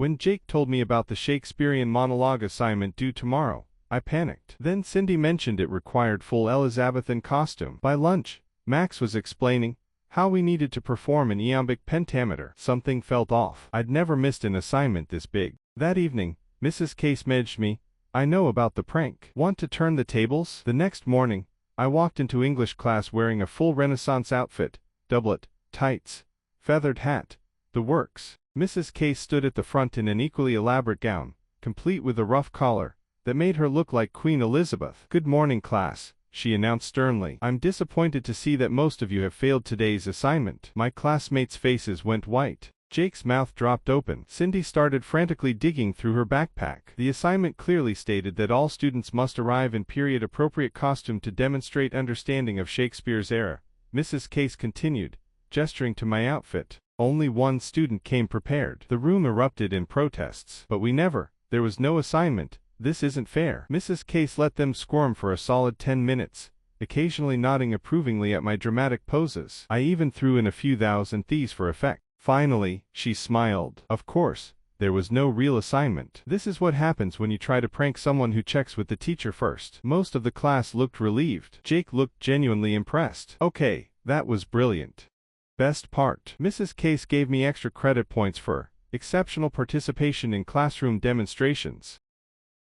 When Jake told me about the Shakespearean monologue assignment due tomorrow, I panicked. Then Cindy mentioned it required full Elizabethan costume. By lunch, Max was explaining how we needed to perform an iambic pentameter. Something felt off. I'd never missed an assignment this big. That evening, Mrs. Case messaged me, "I know about the prank. Want to turn the tables?" The next morning, I walked into English class wearing a full Renaissance outfit, doublet, tights, feathered hat, the works. Mrs. Case stood at the front in an equally elaborate gown, complete with a ruff collar, that made her look like Queen Elizabeth. "Good morning, class," she announced sternly. "I'm disappointed to see that most of you have failed today's assignment." My classmates' faces went white. Jake's mouth dropped open. Cindy started frantically digging through her backpack. The assignment clearly stated that all students must arrive in period-appropriate costume to demonstrate understanding of Shakespeare's era. Mrs. Case continued, gesturing to my outfit. Only one student came prepared. The room erupted in protests. "But there was no assignment. This isn't fair." Mrs. Case let them squirm for a solid 10 minutes, occasionally nodding approvingly at my dramatic poses. I even threw in a few thous and these for effect. Finally, she smiled. Of course, there was no real assignment. This is what happens when you try to prank someone who checks with the teacher first. Most of the class looked relieved. Jake looked genuinely impressed. "Okay, that was brilliant. Best part. Mrs. Case gave me extra credit points for exceptional participation in classroom demonstrations."